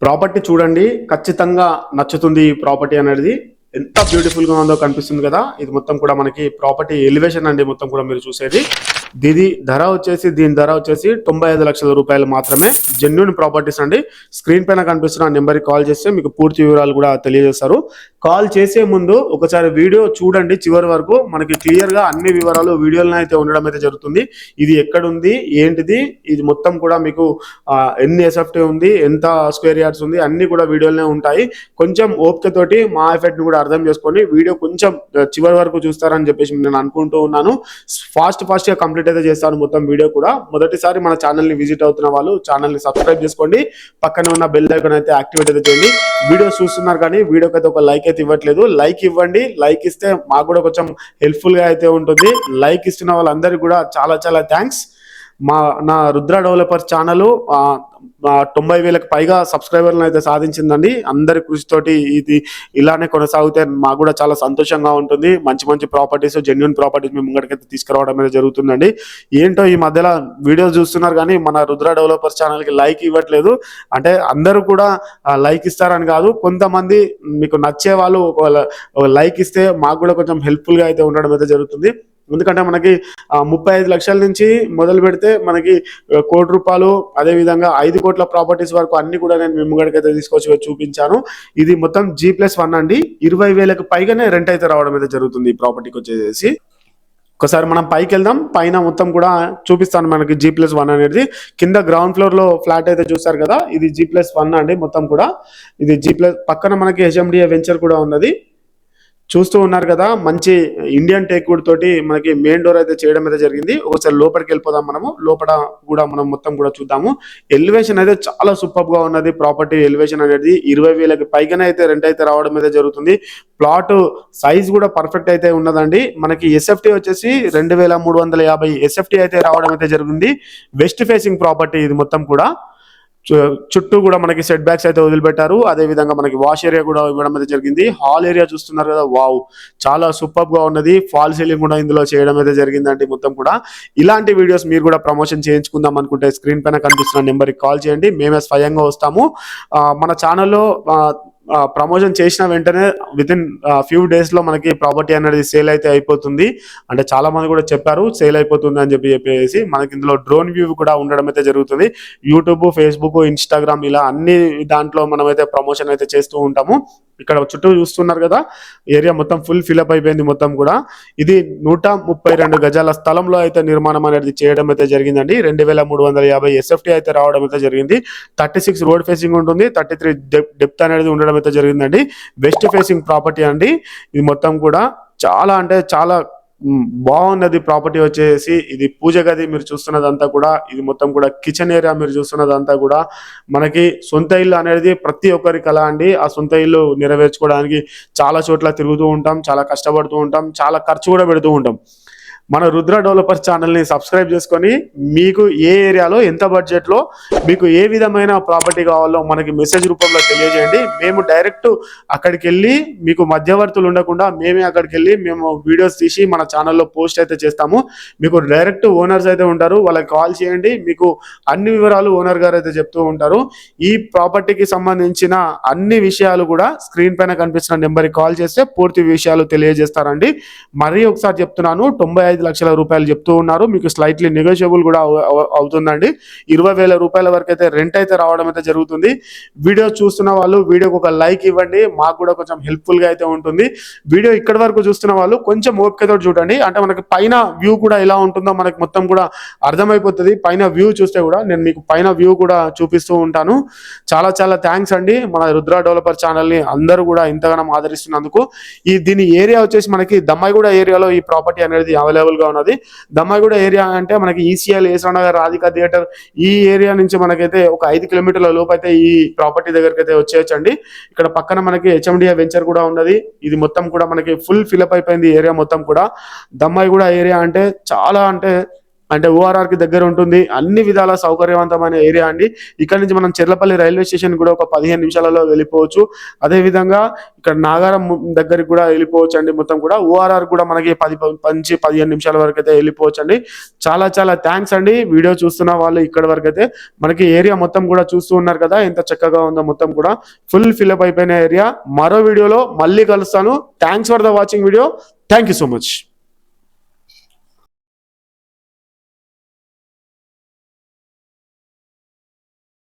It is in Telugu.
ప్రాపర్టీ చూడండి, ఖచ్చితంగా నచ్చుతుంది. ఈ ప్రాపర్టీ అనేది ఎంత బ్యూటిఫుల్ గా ఉందో కనిపిస్తుంది కదా. ఇది మొత్తం కూడా మనకి ప్రాపర్టీ ఎలివేషన్ అండి. మొత్తం కూడా మీరు చూసేది దీని ధర వచ్చేసి 95 లక్షల రూపాయలు మాత్రమే. జెన్యూన్ ప్రాపర్టీస్ అండి. స్క్రీన్ పైన కనిపిస్తున్న నెంబర్కి కాల్ చేస్తే మీకు పూర్తి వివరాలు కూడా తెలియజేస్తారు. కాల్ చేసే ముందు ఒకసారి వీడియో చూడండి చివరి వరకు. మనకి క్లియర్ గా అన్ని వివరాలు వీడియోలో అయితే ఉండడం అయితే జరుగుతుంది. ఇది ఎక్కడుంది, ఏంటిది, ఇది మొత్తం కూడా మీకు ఎన్ని ఎస్ఎఫ్టీ ఉంది, ఎంత స్క్వేర్ యార్డ్స్ ఉంది, అన్ని కూడా వీడియోలోనే ఉంటాయి. కొంచెం ఓపికతోటి మా ఎఫెక్ట్ ని కూడా అర్థం చేసుకొని వీడియో కొంచెం చివరి వరకు చూస్తారని చెప్పేసి నేను అనుకుంటూ ఉన్నాను. ఫాస్ట్ గా కంప్లీట్ అయితే చేస్తాను మొత్తం వీడియో కూడా. మొదటిసారి మన ఛానల్ ని విజిట్ అవుతున్న వాళ్ళు ఛానల్ ని సబ్స్క్రైబ్ చేసుకోండి. పక్కనే ఉన్న బెల్ ఐకాన్ అయితే యాక్టివేట్ అయితే చేయండి. వీడియో చూస్తున్నారు కానీ వీడియోకి అయితే ఒక లైక్ అయితే ఇవ్వట్లేదు. లైక్ ఇవ్వండి. లైక్ ఇస్తే మాకు కూడా కొంచెం హెల్ప్ఫుల్ గా అయితే ఉంటుంది. లైక్ ఇస్తున్న వాళ్ళందరికీ కూడా చాలా థ్యాంక్స్. నా రుద్ర డెవలపర్స్ ఛానల్ 90,000కి పైగా సబ్స్క్రైబర్లను అయితే సాధించిందండి. అందరి కృషితోటి ఇది ఇలానే కొనసాగితే మాకు కూడా చాలా సంతోషంగా ఉంటుంది. మంచి ప్రాపర్టీస్, జెన్యూన్ ప్రాపర్టీస్ మేము ముంగడికైతే తీసుకురావడం అనేది జరుగుతుందండి. ఏంటో ఈ మధ్యలో వీడియోస్ చూస్తున్నారు కానీ మన రుద్ర డెవలపర్స్ ఛానల్కి లైక్ ఇవ్వట్లేదు. అంటే అందరూ కూడా లైక్ ఇస్తారని కాదు, కొంతమంది మీకు నచ్చే వాళ్ళు లైక్ ఇస్తే మాకు కూడా కొంచెం హెల్ప్ఫుల్గా అయితే ఉండడం అయితే జరుగుతుంది. ఎందుకంటే మనకి 35 లక్షల నుంచి మొదలు పెడితే మనకి ₹1,00,00,000, అదేవిధంగా 5 కోట్ల ప్రాపర్టీస్ వరకు అన్ని కూడా నేను మీ ముంగడికైతే తీసుకొచ్చి చూపించాను. ఇది మొత్తం G+1 అండి. 20,000కి పైగానే రెంట్ అయితే రావడం అయితే జరుగుతుంది ఈ ప్రాపర్టీకి వచ్చేసి. ఒకసారి మనం పైకి వెళ్దాం. పైన మొత్తం కూడా చూపిస్తాను. మనకి G+1 అనేది కింద గ్రౌండ్ ఫ్లోర్ లో ఫ్లాట్ అయితే చూస్తారు కదా, ఇది G+1 అండి. మొత్తం కూడా ఇది పక్కన మనకి HMDA వెంచర్ కూడా ఉన్నది. చూస్తూ ఉన్నారు కదా, మంచి ఇండియన్ టేక్వుడ్ తోటి మనకి మెయిన్ డోర్ అయితే చేయడం అయితే జరిగింది. ఒకసారి లోపలికి వెళ్ళిపోదాం. లోపల కూడా మనం మొత్తం కూడా చూద్దాము. ఎలివేషన్ అయితే చాలా సూపర్ గా ఉన్నది. ప్రాపర్టీ ఎలివేషన్ అనేది 20,000కి పైగానే అయితే రెంట్ అయితే రావడం అయితే జరుగుతుంది. ప్లాట్ సైజ్ కూడా పర్ఫెక్ట్ అయితే ఉన్నదండి. మనకి ఎస్ఎఫ్టీ వచ్చేసి 2,350 ఎస్ఎఫ్టీ అయితే రావడం అయితే జరిగింది. వెస్ట్ ఫేసింగ్ ప్రాపర్టీ ఇది మొత్తం కూడా. చుట్టూ కూడా మనకి సెట్ బ్యాక్స్ అయితే వదిలిపెట్టారు. అదే విధంగా మనకి వాష్ ఏరియా కూడా ఇవ్వడం అయితే జరిగింది. హాల్ ఏరియా చూస్తున్నారు కదా, వావ్, చాలా సూపర్ గా ఉన్నది. ఫాల్ సీలింగ్ కూడా ఇందులో చేయడం అయితే జరిగిందండి. మొత్తం కూడా ఇలాంటి వీడియోస్ మీరు కూడా ప్రమోషన్ చేయించుకుందాం అనుకుంటే స్క్రీన్ పైన కనిపిస్తున్న నెంబర్కి కాల్ చేయండి. మేమే స్వయంగా వస్తాము. మన ఛానల్లో ప్రమోషన్ చేసిన వెంటనే వితిన్ ఫ్యూ డేస్ లో మనకి ప్రాపర్టీ అనేది సేల్ అయితే అయిపోతుంది. అంటే చాలా మంది కూడా చెప్పారు సేల్ అయిపోతుంది అని చెప్పేసి. మనకి ఇందులో డ్రోన్ వ్యూ కూడా ఉండడం అయితే జరుగుతుంది. యూట్యూబ్, ఫేస్బుక్, ఇన్స్టాగ్రామ్ ఇలా అన్ని దాంట్లో మనం అయితే ప్రమోషన్ అయితే చేస్తూ ఉంటాము. ఇక్కడ చుట్టూ చూస్తున్నారు కదా, ఏరియా మొత్తం ఫుల్ ఫిల్అప్ అయిపోయింది. మొత్తం కూడా ఇది 132 గజాల స్థలంలో అయితే నిర్మాణం అనేది చేయడం అయితే జరిగిందండి. 2,350 ఎస్ఎఫ్టీ అయితే రావడం అయితే జరిగింది. 36 రోడ్ ఫేసింగ్ ఉంటుంది. 33 డెప్త్ అనేది ఉండడం అయితే జరిగిందండి. వెస్ట్ ఫేసింగ్ ప్రాపర్టీ అండి. ఇది మొత్తం కూడా చాలా అంటే చాలా బాగున్నది ప్రాపర్టీ వచ్చేసి. ఇది పూజ గది మీరు చూస్తున్నదంతా కూడా. ఇది మొత్తం కూడా కిచెన్ ఏరియా మీరు చూస్తున్నదంతా కూడా. మనకి సొంత ఇల్లు అనేది ప్రతి ఒక్కరి కళ అండి. ఆ సొంత ఇల్లు నెరవేర్చుకోవడానికి చాలా చోట్ల తిరుగుతూ ఉంటాం, చాలా కష్టపడుతూ ఉంటాం, చాలా ఖర్చు కూడా పెడుతూ ఉంటాం. మన రుద్ర డెవలపర్స్ ఛానల్ని సబ్స్క్రైబ్ చేసుకొని మీకు ఏ ఏరియాలో ఎంత బడ్జెట్లో మీకు ఏ విధమైన ప్రాపర్టీ కావాలో మనకి మెసేజ్ రూపంలో తెలియజేయండి. మేము డైరెక్ట్ అక్కడికి వెళ్ళి మీకు మధ్యవర్తులు ఉండకుండా మేమే అక్కడికి వెళ్ళి మేము వీడియోస్ తీసి మన ఛానల్లో పోస్ట్ అయితే చేస్తాము. మీకు డైరెక్ట్ ఓనర్స్ అయితే ఉంటారు, వాళ్ళకి కాల్ చేయండి. మీకు అన్ని వివరాలు ఓనర్ గారు అయితే చెప్తూ ఉంటారు. ఈ ప్రాపర్టీకి సంబంధించిన అన్ని విషయాలు కూడా స్క్రీన్ పైన కనిపిస్తున్న నెంబర్కి కాల్ చేస్తే పూర్తి విషయాలు తెలియజేస్తారండి. మరీ ఒకసారి చెప్తున్నాను, 95 లక్షల రూపాయలు చెప్తూ ఉన్నారు. మీకు స్లైట్లీ నెగోషియబుల్ కూడా అవుతుందండి. 20,000 రూపాయల వరకు అయితే రెంట్ అయితే రావడం అయితే జరుగుతుంది. వీడియో చూస్తున్న వాళ్ళు వీడియోకి ఒక లైక్ ఇవ్వండి, మాకు కూడా కొంచెం హెల్ప్ఫుల్ గా అయితే ఉంటుంది. వీడియో ఇక్కడి వరకు చూస్తున్న వాళ్ళు కొంచెం ఓపికతో చూడండి. అంటే మనకి పైన వ్యూ కూడా ఎలా ఉంటుందో మనకి మొత్తం కూడా అర్థమైపోతుంది. పైన వ్యూ చూస్తే కూడా నేను మీకు పైన వ్యూ కూడా చూపిస్తూ ఉంటాను. చాలా థ్యాంక్స్ అండి మన రుద్ర డెవలపర్ ఛానల్ ని అందరూ కూడా ఇంతగానో ఆదరిస్తున్నందుకు. దీని ఏరియా వచ్చేసి మనకి దమ్మాయిగూడ ఏరియాలో ఈ ప్రాపర్టీ అనేది అవైలబుల్ గా ఉన్నది. దమ్మాయిగూడ ఏరియా అంటే మనకి ఈసీఎల్, ఏసనగర్, రాధికా థియేటర్ ఈ ఏరియా నుంచి మనకైతే ఒక 5 కిలోమీటర్ల లోపు అయితే ఈ ప్రాపర్టీ దగ్గరికి అయితే వచ్చేయచ్చండి. ఇక్కడ పక్కన మనకి HMDA వెంచర్ కూడా ఉన్నది. ఇది మొత్తం కూడా మనకి ఫుల్ ఫిల్అప్ అయిపోయింది ఏరియా మొత్తం కూడా. దమ్మాయిగూడ ఏరియా అంటే చాలా అంటే అంటే ఓఆర్ఆర్ కి దగ్గర ఉంటుంది. అన్ని విధాల సౌకర్యవంతమైన ఏరియా అండి. ఇక్కడ నుంచి మనం చెర్లపల్లి రైల్వే స్టేషన్ కూడా ఒక 15 నిమిషాలలో వెళ్ళిపోవచ్చు. అదే విధంగా ఇక్కడ నాగారం దగ్గరికి కూడా వెళ్ళిపోవచ్చు అండి. మొత్తం కూడా ఓఆర్ఆర్ కూడా మనకి 15 నిమిషాల వరకు అయితే వెళ్ళిపోవచ్చు అండి. చాలా చాలా థ్యాంక్స్ అండి. వీడియో చూస్తున్న వాళ్ళు ఇక్కడ వరకు అయితే మనకి ఏరియా మొత్తం కూడా చూస్తూ ఉన్నారు కదా, ఎంత చక్కగా ఉందో. మొత్తం కూడా ఫుల్ ఫిల్అప్ అయిపోయిన ఏరియా. మరో వీడియోలో మళ్ళీ కలుస్తాను. Thanks for the watching video. Thank you so much.